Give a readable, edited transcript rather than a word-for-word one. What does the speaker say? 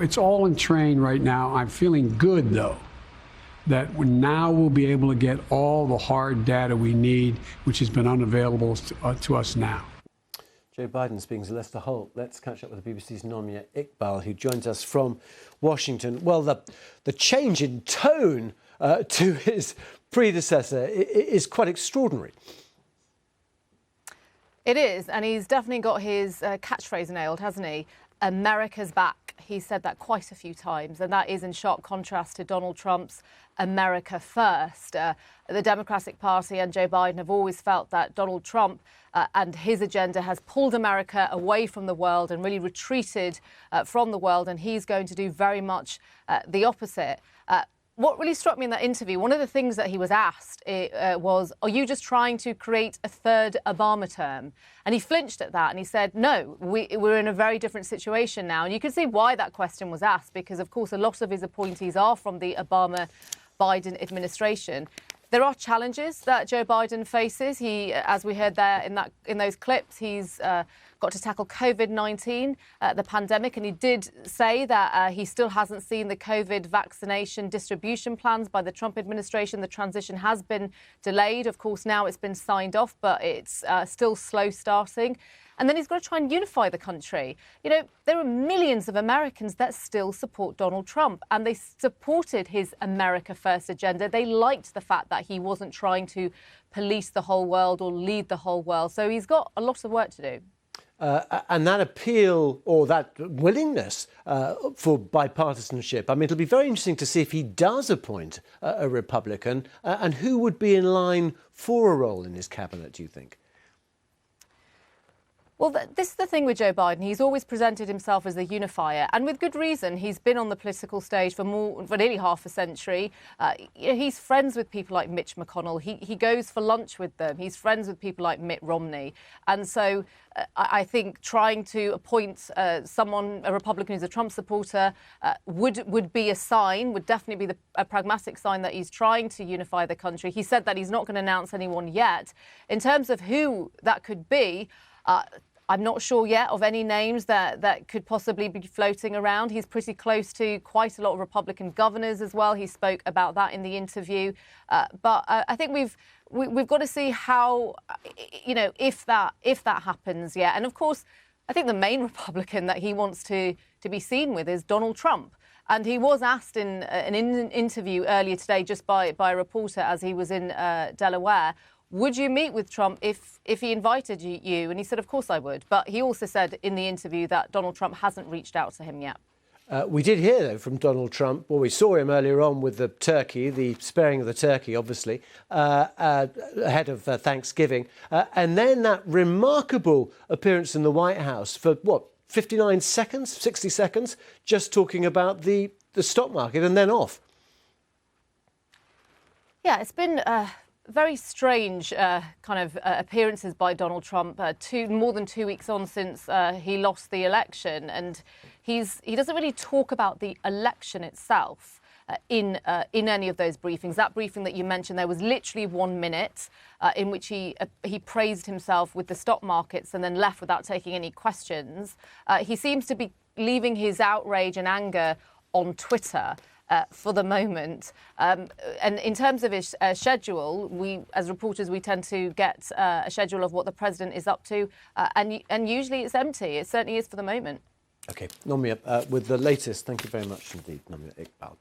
It's all in train right now. I'm feeling good, though, that now we'll be able to get all the hard data we need, which has been unavailable to us now. Joe Biden speaking to Lester Holt. Let's catch up with the BBC's Nomia Iqbal, who joins us from Washington. Well, the change in tone to his predecessor is quite extraordinary. It is, and he's definitely got his catchphrase nailed, hasn't he? America's back. He said that quite a few times, and that is in sharp contrast to Donald Trump's America first. The Democratic Party and Joe Biden have always felt that Donald Trump and his agenda has pulled America away from the world and really retreated from the world, and he's going to do very much the opposite. What really struck me in that interview, one of the things that he was asked was, are you just trying to create a third Obama term? And he flinched at that and he said, no, we're in a very different situation now. And you can see why that question was asked, because, of course, a lot of his appointees are from the Obama-Biden administration. There are challenges that Joe Biden faces. He, as we heard there in those clips, he's got to tackle COVID-19, the pandemic, and he did say that he still hasn't seen the COVID vaccination distribution plans by the Trump administration. The transition has been delayed. Of course, now it's been signed off, but it's still slow starting. And then he's got to try and unify the country. You know, there are millions of Americans that still support Donald Trump, and they supported his America First agenda. They liked the fact that he wasn't trying to police the whole world or lead the whole world. So he's got a lot of work to do. And that appeal or that willingness for bipartisanship, I mean, it'll be very interesting to see if he does appoint a Republican and who would be in line for a role in his cabinet, do you think? Well, this is the thing with Joe Biden. He's always presented himself as the unifier, and with good reason. He's been on the political stage for nearly half a century. He's friends with people like Mitch McConnell. He goes for lunch with them. He's friends with people like Mitt Romney. And so I think trying to appoint a Republican who's a Trump supporter, would be a sign, would definitely be a pragmatic sign that he's trying to unify the country. He said that he's not going to announce anyone yet. In terms of who that could be, I'm not sure yet of any names that could possibly be floating around. He's pretty close to quite a lot of Republican governors as well. He spoke about that in the interview. But I think we've got to see how, you know, if that happens. Yeah. And of course, I think the main Republican that he wants to be seen with is Donald Trump. And he was asked in an interview earlier today just by a reporter as he was in Delaware, would you meet with Trump if he invited you? And he said, of course I would. But he also said in the interview that Donald Trump hasn't reached out to him yet. We did hear, though, from Donald Trump. Well, we saw him earlier on with the turkey, the sparing of the turkey, obviously, ahead of Thanksgiving. And then that remarkable appearance in the White House for, 59 seconds, 60 seconds, just talking about the stock market and then off. Yeah, it's been very strange appearances by Donald Trump, more than 2 weeks on since he lost the election. And he doesn't really talk about the election itself in any of those briefings. That briefing that you mentioned, there was literally 1 minute in which he praised himself with the stock markets and then left without taking any questions. He seems to be leaving his outrage and anger on Twitter for the moment. And in terms of his schedule, we, as reporters, we tend to get a schedule of what the president is up to, and usually it's empty. It certainly is for the moment. OK, Nomia, with the latest, thank you very much indeed, Nomia Iqbal.